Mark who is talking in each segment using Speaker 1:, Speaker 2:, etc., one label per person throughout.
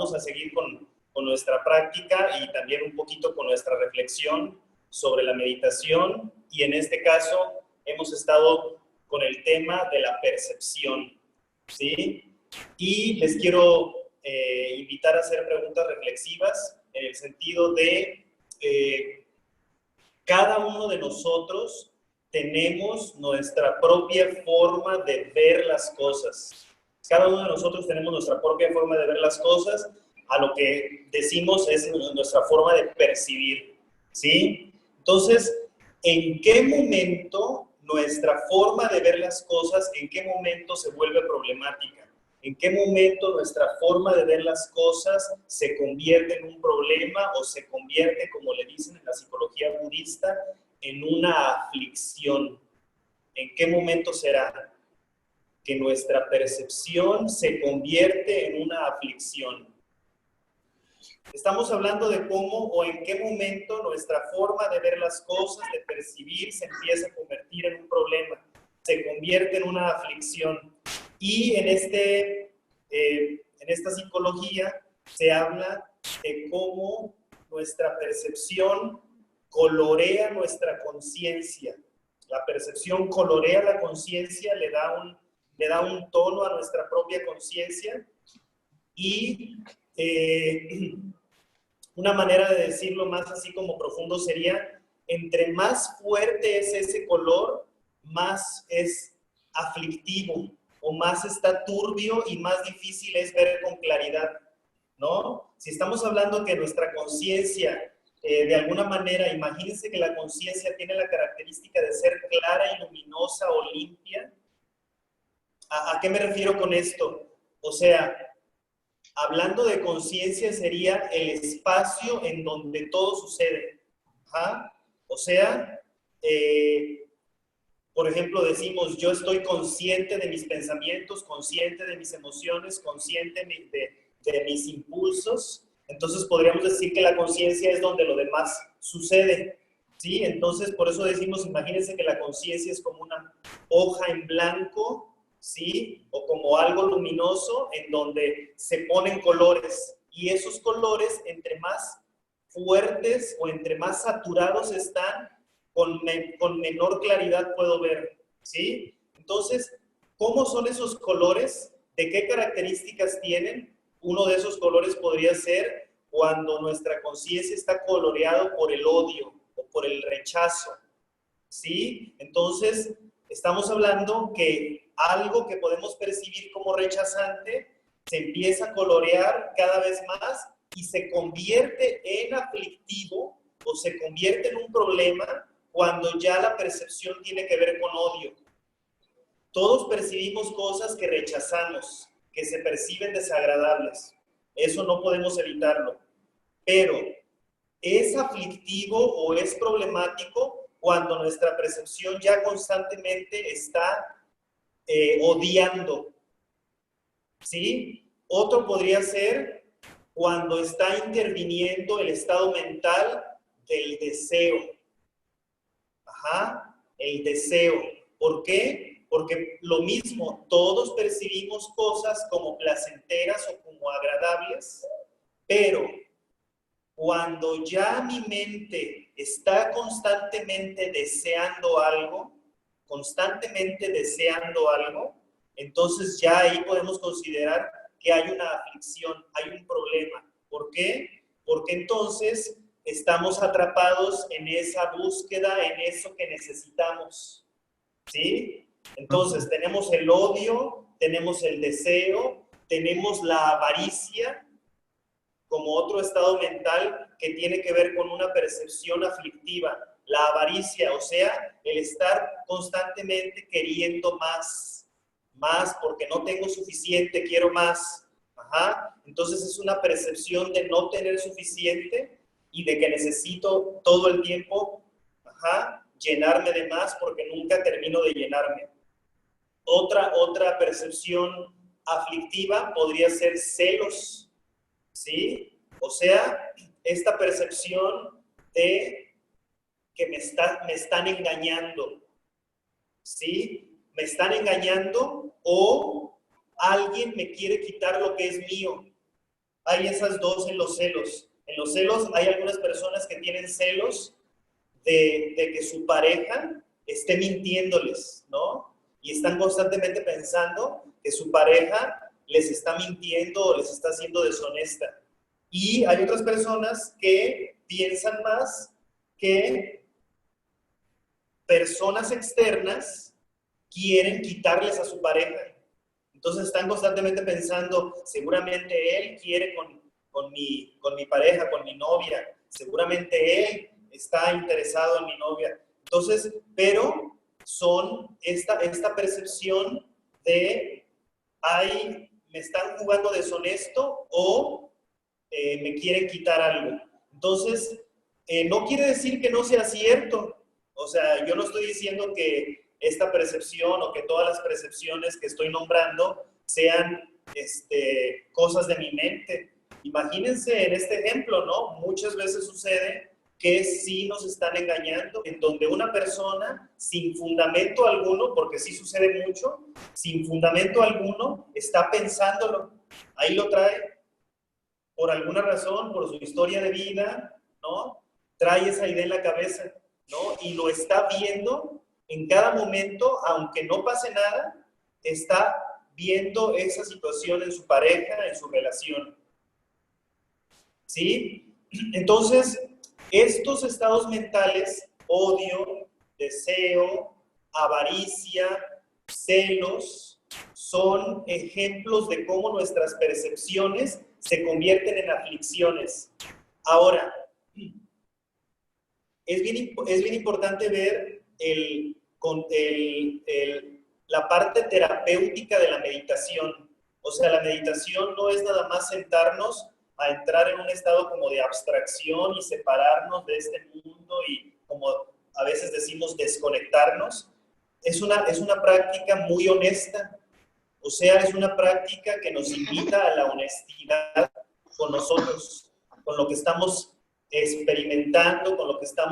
Speaker 1: vamos a seguir con nuestra práctica y también un poquito con nuestra reflexión sobre la meditación, y en este caso hemos estado con el tema de la percepción, ¿sí? Y les quiero invitar a hacer preguntas reflexivas en el sentido de cada uno de nosotros tenemos nuestra propia forma de ver las cosas. Cada uno de nosotros tenemos nuestra propia forma de ver las cosas, a lo que decimos es nuestra forma de percibir, ¿sí? Entonces, ¿en qué momento nuestra forma de ver las cosas, en qué momento se vuelve problemática? ¿En qué momento nuestra forma de ver las cosas se convierte en un problema o se convierte, como le dicen en la psicología budista, en una aflicción? ¿En qué momento será que nuestra percepción se convierte en una aflicción? Estamos hablando de cómo o en qué momento nuestra forma de ver las cosas, de percibir, se empieza a convertir en un problema, se convierte en una aflicción. Y en esta psicología se habla de cómo nuestra percepción colorea nuestra conciencia. La percepción colorea la conciencia, le da un tono a nuestra propia conciencia, y una manera de decirlo más así como profundo sería, entre más fuerte es ese color, más es aflictivo, o más está turbio y más difícil es ver con claridad, ¿no? Si estamos hablando que nuestra conciencia, de alguna manera, imagínense que la conciencia tiene la característica de ser clara y luminosa o limpia. ¿A qué me refiero con esto? O sea, hablando de conciencia sería el espacio en donde todo sucede. ¿Ah? O sea, por ejemplo, decimos, yo estoy consciente de mis pensamientos, consciente de mis emociones, consciente de mis impulsos. Entonces podríamos decir que la conciencia es donde lo demás sucede, ¿sí? Entonces por eso decimos, imagínense que la conciencia es como una hoja en blanco, ¿sí? O como algo luminoso en donde se ponen colores, y esos colores entre más fuertes o entre más saturados están, con menor claridad puedo ver, ¿sí? Entonces, ¿cómo son esos colores? ¿De qué características tienen? Uno de esos colores podría ser cuando nuestra conciencia está coloreado por el odio o por el rechazo, ¿sí? Entonces, estamos hablando que algo que podemos percibir como rechazante se empieza a colorear cada vez más y se convierte en aflictivo o se convierte en un problema cuando ya la percepción tiene que ver con odio. Todos percibimos cosas que rechazamos, que se perciben desagradables. Eso no podemos evitarlo. Pero es aflictivo o es problemático cuando nuestra percepción ya constantemente está odiando, ¿sí? Otro podría ser cuando está interviniendo el estado mental del deseo. Ajá, el deseo. ¿Por qué? Porque lo mismo, todos percibimos cosas como placenteras o como agradables, pero cuando ya mi mente está constantemente deseando algo, entonces ya ahí podemos considerar que hay una aflicción, hay un problema. ¿Por qué? Porque entonces estamos atrapados en esa búsqueda, en eso que necesitamos, ¿sí? Entonces tenemos el odio, tenemos el deseo, tenemos la avaricia como otro estado mental que tiene que ver con una percepción aflictiva. La avaricia, o sea, el estar constantemente queriendo más porque no tengo suficiente, quiero más. Ajá. Entonces es una percepción de no tener suficiente y de que necesito todo el tiempo, llenarme de más porque nunca termino de llenarme. Otra percepción aflictiva podría ser celos, ¿sí? O sea, esta percepción de que me están engañando, ¿sí? Me están engañando o alguien me quiere quitar lo que es mío. hay esas dos en los celos. En los celos hay algunas personas que tienen celos de que su pareja esté mintiéndoles, ¿no? Y están constantemente pensando que su pareja les está mintiendo o les está siendo deshonesta. Y hay otras personas que piensan más que personas externas quieren quitarles a su pareja. Entonces están constantemente pensando, seguramente él quiere con mi pareja, con mi novia, seguramente él está interesado en mi novia. Entonces, pero son esta percepción de, ay, me están jugando deshonesto o me quieren quitar algo. Entonces, no quiere decir que no sea cierto. O sea, yo no estoy diciendo que esta percepción o que todas las percepciones que estoy nombrando sean cosas de mi mente. Imagínense en este ejemplo, ¿no? Muchas veces sucede que sí nos están engañando, en donde una persona sin fundamento alguno, porque sí sucede mucho, sin fundamento alguno, está pensándolo. Ahí lo trae por alguna razón, por su historia de vida, ¿no? Trae esa idea en la cabeza, ¿no? Y lo está viendo en cada momento, aunque no pase nada, está viendo esa situación en su pareja, en su relación. ¿Sí? Entonces, estos estados mentales, odio, deseo, avaricia, celos, son ejemplos de cómo nuestras percepciones se convierten en aflicciones. Ahora, es bien importante ver la parte terapéutica de la meditación. O sea, la meditación no es nada más sentarnos a entrar en un estado como de abstracción y separarnos de este mundo y, como a veces decimos, desconectarnos. Es una práctica muy honesta. O sea, es una práctica que nos invita a la honestidad con nosotros, con lo que estamos experimentando, con lo que está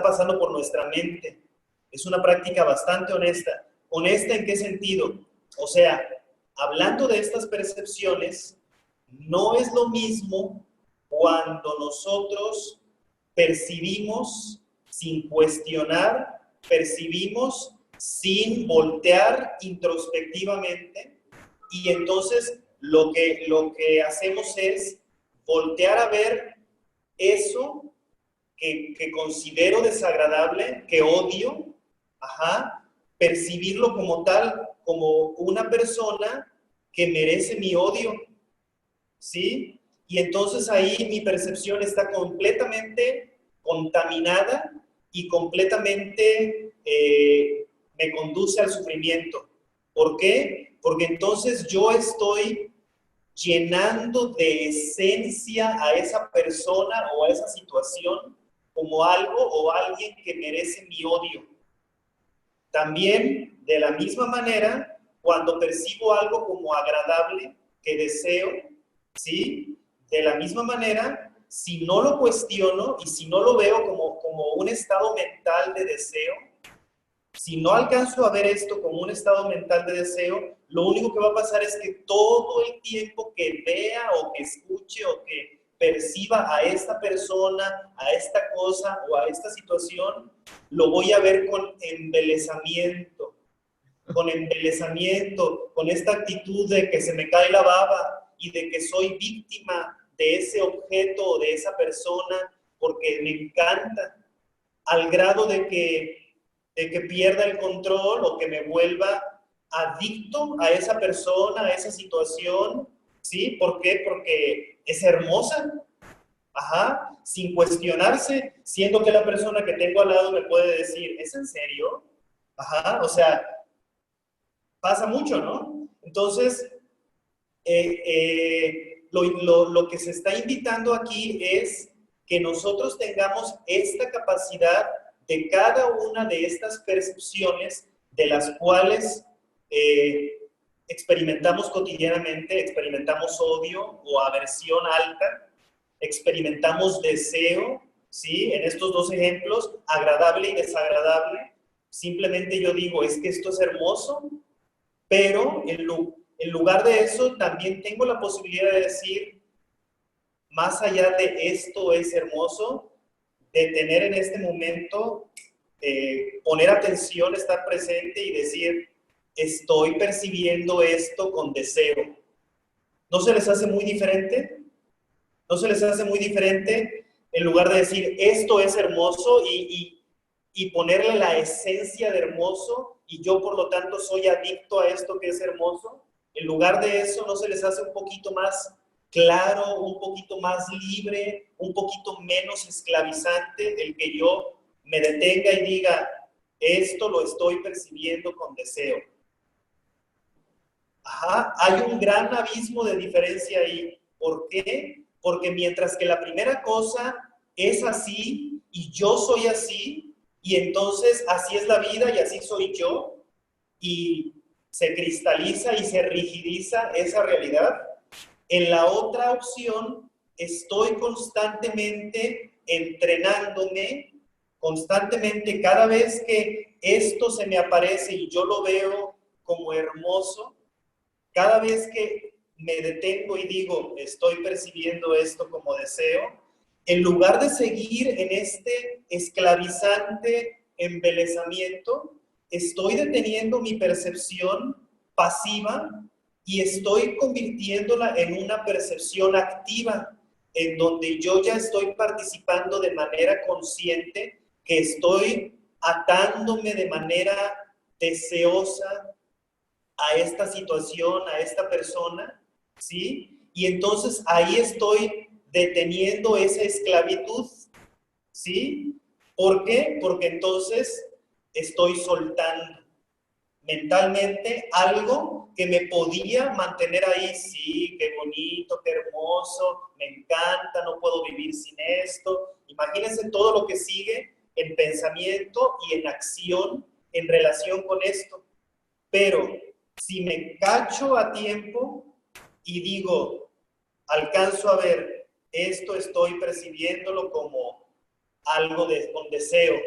Speaker 1: pasando por nuestra mente. Es una práctica bastante honesta. ¿Honesta en qué sentido? O sea, hablando de estas percepciones, no es lo mismo cuando nosotros percibimos sin cuestionar, percibimos sin voltear introspectivamente, y entonces lo que hacemos es voltear a ver eso que considero desagradable, que odio, percibirlo como tal, como una persona que merece mi odio, ¿sí? Y entonces ahí mi percepción está completamente contaminada y completamente me conduce al sufrimiento. ¿Por qué? Porque entonces yo estoy llenando de esencia a esa persona o a esa situación como algo o alguien que merece mi odio. También, de la misma manera, cuando percibo algo como agradable, que deseo, ¿sí? De la misma manera, si no lo cuestiono y si no lo veo como un estado mental de deseo, si no alcanzo a ver esto como un estado mental de deseo, lo único que va a pasar es que todo el tiempo que vea o que escuche o que perciba a esta persona, a esta cosa o a esta situación, lo voy a ver con embelezamiento, con esta actitud de que se me cae la baba y de que soy víctima de ese objeto o de esa persona porque me encanta, al grado de que pierda el control o que me vuelva adicto a esa persona, a esa situación. ¿Sí? ¿Por qué? Porque es hermosa, sin cuestionarse, siendo que la persona que tengo al lado me puede decir, ¿es en serio? O sea, pasa mucho, ¿no? Entonces, lo que se está invitando aquí es que nosotros tengamos esta capacidad de cada una de estas percepciones de las cuales experimentamos cotidianamente, experimentamos odio o aversión alta, experimentamos deseo, ¿sí? En estos dos ejemplos, agradable y desagradable. Simplemente yo digo, es que esto es hermoso, pero En lugar de eso, también tengo la posibilidad de decir, más allá de esto es hermoso, de tener en este momento, poner atención, estar presente y decir, estoy percibiendo esto con deseo. ¿No se les hace muy diferente? ¿No se les hace muy diferente en lugar de decir, esto es hermoso y ponerle la esencia de hermoso y yo por lo tanto soy adicto a esto que es hermoso? En lugar de eso, ¿no se les hace un poquito más claro, un poquito más libre, un poquito menos esclavizante el que yo me detenga y diga, esto lo estoy percibiendo con deseo? Ajá, hay un gran abismo de diferencia ahí. ¿Por qué? Porque mientras que la primera cosa es así y yo soy así, y entonces así es la vida y así soy yo, y se cristaliza y se rigidiza esa realidad, en la otra opción estoy constantemente entrenándome, constantemente cada vez que esto se me aparece y yo lo veo como hermoso, cada vez que me detengo y digo, estoy percibiendo esto como deseo, en lugar de seguir en este esclavizante embelezamiento, estoy deteniendo mi percepción pasiva y estoy convirtiéndola en una percepción activa, en donde yo ya estoy participando de manera consciente, que estoy atándome de manera deseosa a esta situación, a esta persona, ¿sí? Y entonces ahí estoy deteniendo esa esclavitud, ¿sí? ¿Por qué? Porque entonces estoy soltando mentalmente algo que me podía mantener ahí, sí, qué bonito, qué hermoso, me encanta, no puedo vivir sin esto. Imagínense todo lo que sigue en pensamiento y en acción en relación con esto. Pero si me cacho a tiempo y digo, alcanzo a ver, esto estoy percibiéndolo como algo con deseo.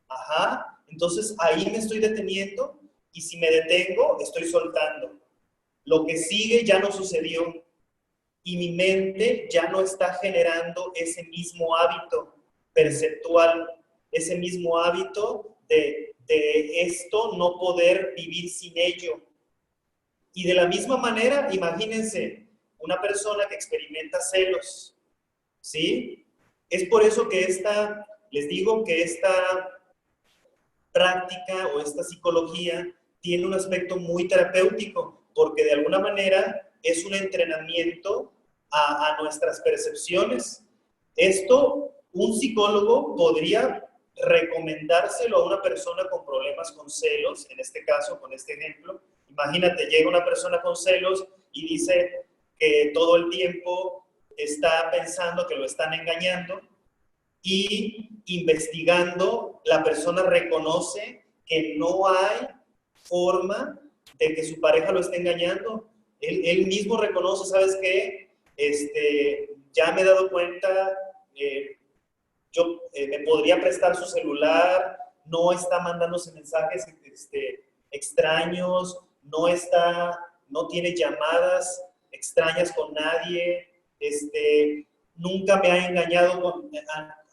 Speaker 1: Ajá. Entonces ahí me estoy deteniendo y si me detengo, estoy soltando. Lo que sigue ya no sucedió y mi mente ya no está generando ese mismo hábito perceptual, ese mismo hábito de esto no poder vivir sin ello. Y de la misma manera, imagínense una persona que experimenta celos, ¿sí? Es por eso que les digo que esta práctica o esta psicología tiene un aspecto muy terapéutico, porque de alguna manera es un entrenamiento a nuestras percepciones. Esto, un psicólogo podría recomendárselo a una persona con problemas con celos, en este caso, con este ejemplo. Imagínate, llega una persona con celos y dice que todo el tiempo está pensando que lo están engañando, y investigando, la persona reconoce que no hay forma de que su pareja lo esté engañando. Él mismo reconoce, ¿sabes qué? Ya me he dado cuenta, yo me podría prestar su celular, no está mandándose mensajes extraños, no tiene llamadas extrañas con nadie, nunca me ha engañado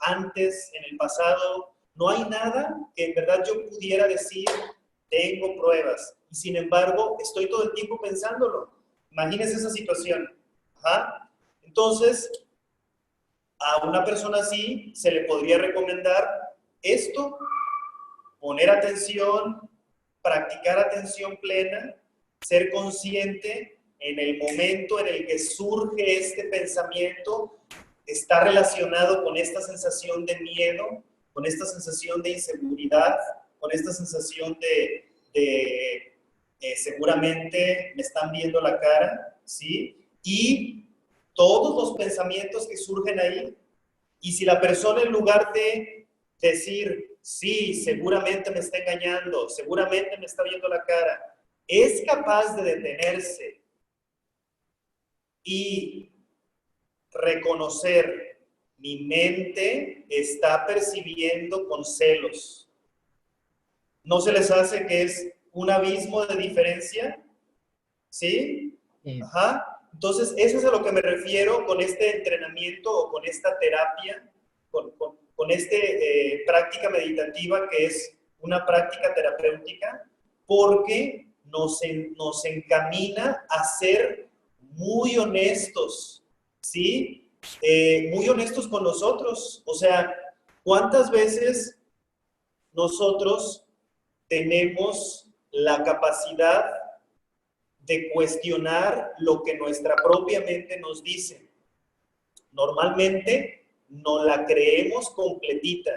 Speaker 1: antes, en el pasado. No hay nada que en verdad yo pudiera decir, tengo pruebas. Y sin embargo, estoy todo el tiempo pensándolo. Imagínense esa situación. Ajá. Entonces, a una persona así se le podría recomendar esto, poner atención, practicar atención plena, ser consciente en el momento en el que surge este pensamiento, está relacionado con esta sensación de miedo, con esta sensación de inseguridad, con esta sensación de seguramente me están viendo la cara, ¿sí? Y todos los pensamientos que surgen ahí, y si la persona en lugar de decir, sí, seguramente me está engañando, seguramente me está viendo la cara, es capaz de detenerse y reconocer, mi mente está percibiendo con celos. ¿No se les hace que es un abismo de diferencia? ¿Sí?
Speaker 2: Sí.
Speaker 1: Ajá. Entonces, eso es a lo que me refiero con este entrenamiento o con esta terapia, con esta práctica meditativa que es una práctica terapéutica, porque nos encamina a ser muy honestos, ¿sí? Muy honestos con nosotros. O sea, ¿cuántas veces nosotros tenemos la capacidad de cuestionar lo que nuestra propia mente nos dice? Normalmente no la creemos completita,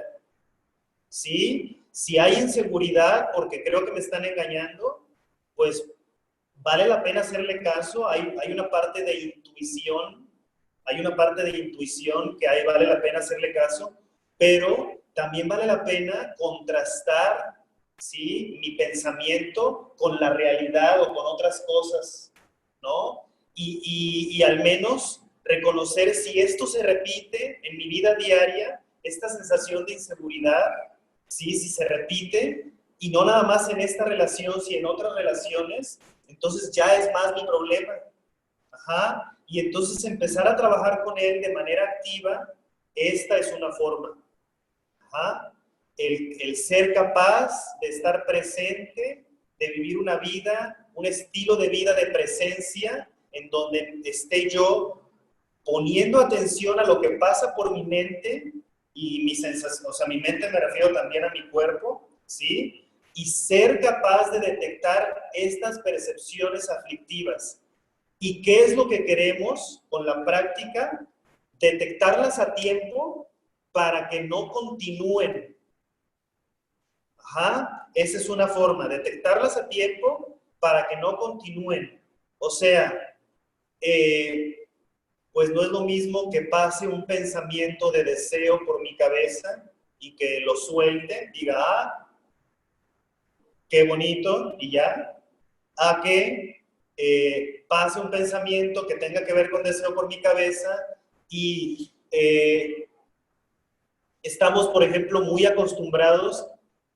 Speaker 1: ¿sí? Si hay inseguridad porque creo que me están engañando, pues vale la pena hacerle caso. Hay una parte de intuición, que ahí vale la pena hacerle caso, pero también vale la pena contrastar, ¿sí?, mi pensamiento con la realidad o con otras cosas, ¿no? Y al menos reconocer si esto se repite en mi vida diaria, esta sensación de inseguridad, ¿sí?, si se repite, y no nada más en esta relación, sino en otras relaciones, entonces ya es más mi problema. Ajá. Y entonces empezar a trabajar con él de manera activa, esta es una forma. Ajá. El ser capaz de estar presente, de vivir una vida, un estilo de vida de presencia, en donde esté yo poniendo atención a lo que pasa por mi mente y mi sensación, o sea, mi mente me refiero también a mi cuerpo, ¿sí? Y ser capaz de detectar estas percepciones aflictivas. ¿Y qué es lo que queremos con la práctica? Detectarlas a tiempo para que no continúen. Ajá, esa es una forma, detectarlas a tiempo para que no continúen. O sea, pues no es lo mismo que pase un pensamiento de deseo por mi cabeza y que lo suelte, diga, ah, qué bonito, y ya, a que pase un pensamiento que tenga que ver con deseo por mi cabeza y estamos, por ejemplo, muy acostumbrados,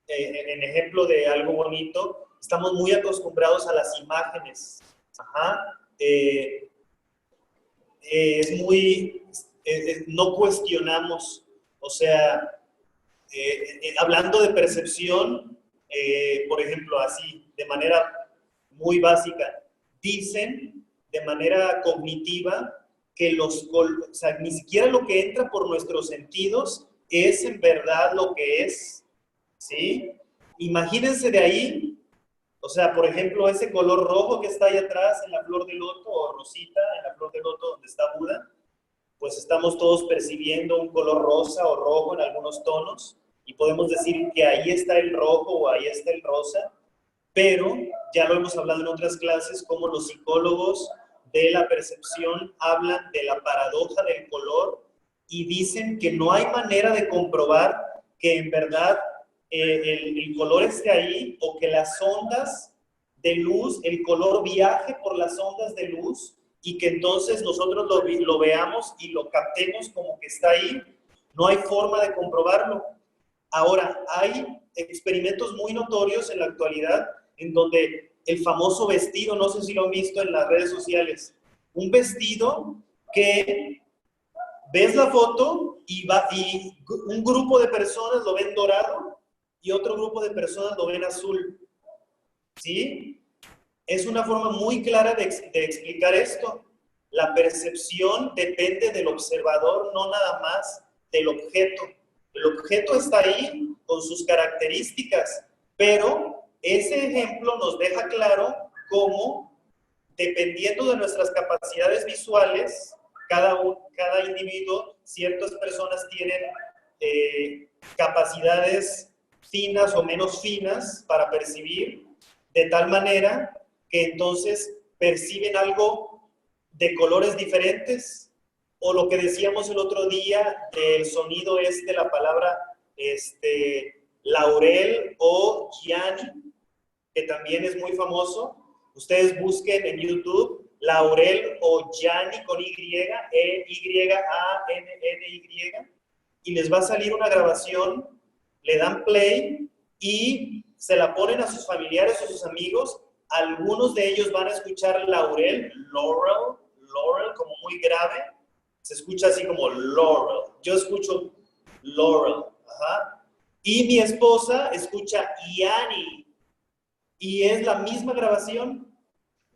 Speaker 1: en ejemplo de algo bonito, estamos muy acostumbrados a las imágenes. Ajá. Es muy, no cuestionamos, o sea, hablando de percepción, por ejemplo, así, de manera muy básica, dicen de manera cognitiva que o sea, ni siquiera lo que entra por nuestros sentidos es en verdad lo que es, ¿sí? Imagínense de ahí, o sea, por ejemplo, ese color rojo que está ahí atrás en la flor de loto, o rosita en la flor de loto donde está Buda, pues estamos todos percibiendo un color rosa o rojo en algunos tonos y podemos decir que ahí está el rojo o ahí está el rosa, pero ya lo hemos hablado en otras clases, como los psicólogos de la percepción hablan de la paradoja del color y dicen que no hay manera de comprobar que en verdad el color esté ahí o que las ondas de luz, el color viaje por las ondas de luz y que entonces nosotros lo veamos y lo captemos como que está ahí. No hay forma de comprobarlo. Ahora, hay experimentos muy notorios en la actualidad en donde el famoso vestido, no sé si lo han visto en las redes sociales, un vestido que ves la foto y un grupo de personas lo ven dorado y otro grupo de personas lo ven azul, ¿sí? Es una forma muy clara de explicar esto. La percepción depende del observador, no nada más del objeto. El objeto está ahí con sus características, pero ese ejemplo nos deja claro cómo, dependiendo de nuestras capacidades visuales, cada individuo, ciertas personas tienen capacidades finas o menos finas para percibir, de tal manera que entonces perciben algo de colores diferentes, o lo que decíamos el otro día, el sonido de la palabra laurel o giani, que también es muy famoso. Ustedes busquen en YouTube laurel o giani con Y, E-Y-A-N-N-Y, y les va a salir una grabación, le dan play y se la ponen a sus familiares o sus amigos Algunos de ellos van a escuchar laurel, laurel, como muy grave. Se escucha así como laurel. Yo escucho laurel. Ajá. Y mi esposa escucha Yanni. Y es la misma grabación.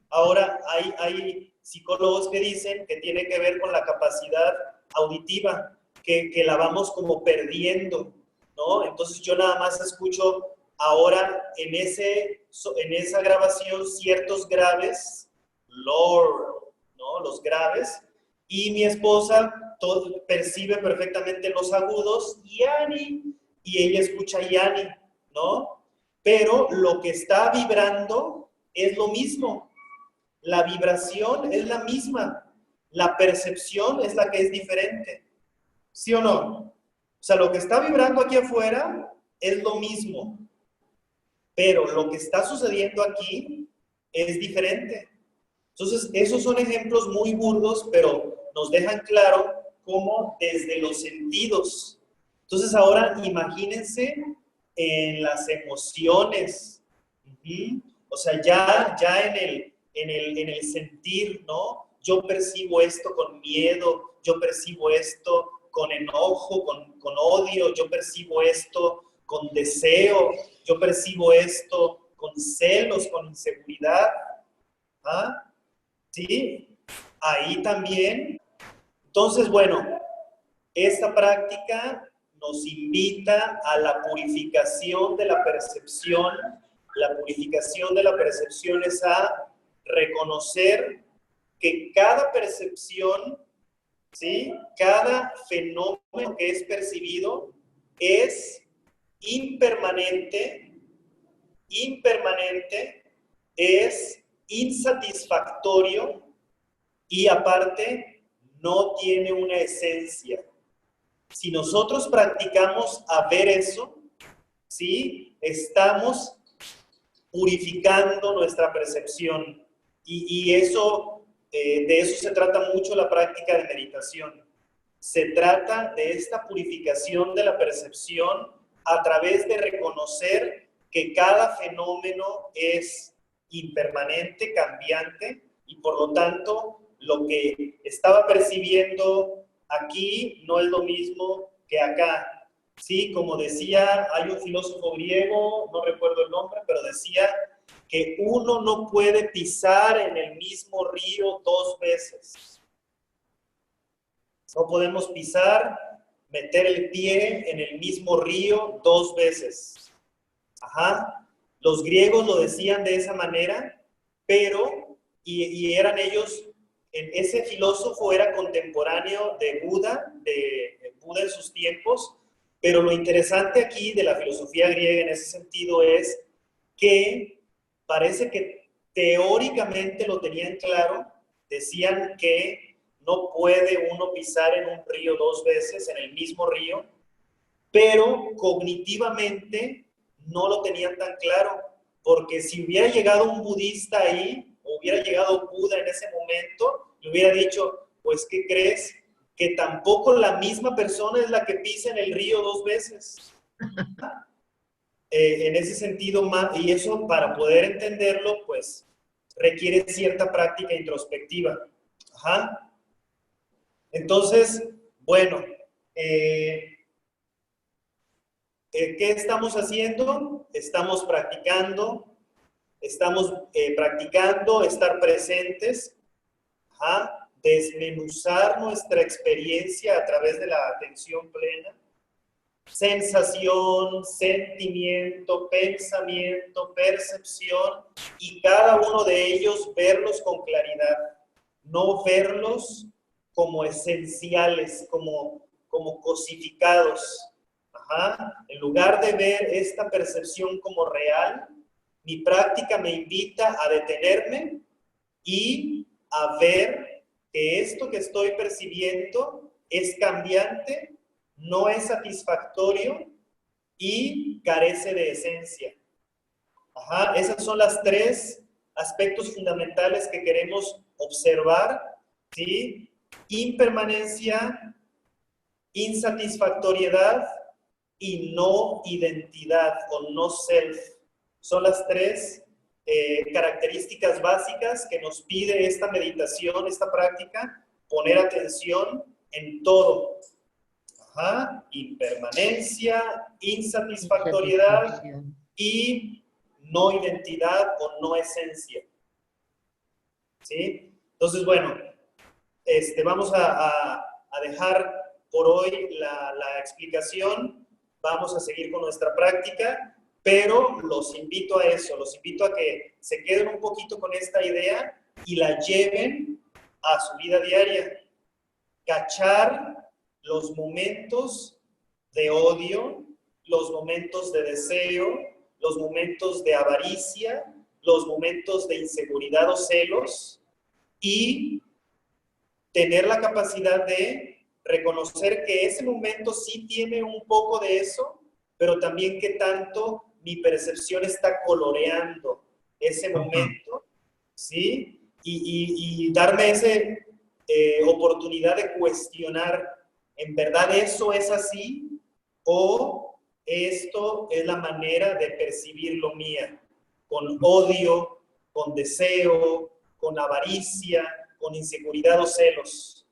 Speaker 1: Ahora, hay psicólogos que dicen que tiene que ver con la capacidad auditiva, que la vamos como perdiendo, ¿no? Entonces yo nada más escucho ahora en esa grabación ciertos graves, Lord, ¿no? Los graves, y mi esposa percibe perfectamente los agudos, Yani, y ella escucha Yani, ¿no? Pero lo que está vibrando es lo mismo. La vibración es la misma. La percepción es la que es diferente. ¿Sí o no? O sea, lo que está vibrando aquí afuera es lo mismo. Pero lo que está sucediendo aquí es diferente. Entonces, esos son ejemplos muy burdos, pero nos dejan claro cómo desde los sentidos. Entonces, ahora imagínense en las emociones. O sea, ya en el sentir, ¿no? Yo percibo esto con miedo, yo percibo esto con enojo, con odio, yo percibo esto con deseo, yo percibo esto con celos, con inseguridad. ¿Ah? ¿Sí? Ahí también. Entonces, bueno, esta práctica nos invita a la purificación de la percepción. La purificación de la percepción es a reconocer que cada percepción, ¿sí? Cada fenómeno que es percibido es impermanente, es insatisfactorio y aparte no tiene una esencia. Si nosotros practicamos a ver eso, ¿sí? Estamos purificando nuestra percepción. Y eso, de eso se trata mucho la práctica de meditación. Se trata de esta purificación de la percepción a través de reconocer que cada fenómeno es impermanente, cambiante, y por lo tanto lo que estaba percibiendo aquí no es lo mismo que acá. Sí, como decía, hay un filósofo griego, no recuerdo el nombre, pero decía que uno no puede pisar en el mismo río dos veces. No podemos pisar, meter el pie en el mismo río dos veces. Ajá. Los griegos lo decían de esa manera, pero, y eran ellos, ese filósofo era contemporáneo de Buda en sus tiempos, pero lo interesante aquí de la filosofía griega en ese sentido es que parece que teóricamente lo tenían claro, decían que no puede uno pisar en un río dos veces, en el mismo río, pero cognitivamente no lo tenían tan claro, porque si hubiera llegado un budista ahí, o hubiera llegado Buda en ese momento, le hubiera dicho, pues, ¿qué crees? Que tampoco la misma persona es la que pisa en el río dos veces. En ese sentido, y eso para poder entenderlo, pues, requiere cierta práctica introspectiva. Ajá. Entonces, bueno, ¿qué estamos haciendo? Estamos practicando estar presentes, desmenuzar nuestra experiencia a través de la atención plena, sensación, sentimiento, pensamiento, percepción, y cada uno de ellos verlos con claridad, no verlos como esenciales, como cosificados. En lugar de ver esta percepción como real, mi práctica me invita a detenerme y a ver que esto que estoy percibiendo es cambiante, no es satisfactorio y carece de esencia. Esas son las tres aspectos fundamentales que queremos observar, ¿sí? Impermanencia, insatisfactoriedad y no identidad o no self. Son las tres características básicas que nos pide esta meditación, esta práctica: poner atención en todo. Ajá. Impermanencia, insatisfactoriedad y no identidad o no esencia. ¿Sí? Entonces, bueno, vamos a dejar por hoy la explicación. Vamos a seguir con nuestra práctica, pero los invito a eso, los invito a que se queden un poquito con esta idea y la lleven a su vida diaria. Cachar los momentos de odio, los momentos de deseo, los momentos de avaricia, los momentos de inseguridad o celos, y tener la capacidad de reconocer que ese momento sí tiene un poco de eso, pero también que tanto mi percepción está coloreando ese momento, ¿sí? Y darme esa oportunidad de cuestionar, ¿en verdad eso es así? ¿O esto es la manera de percibirlo mía? Con odio, con deseo, con avaricia, con inseguridad o celos.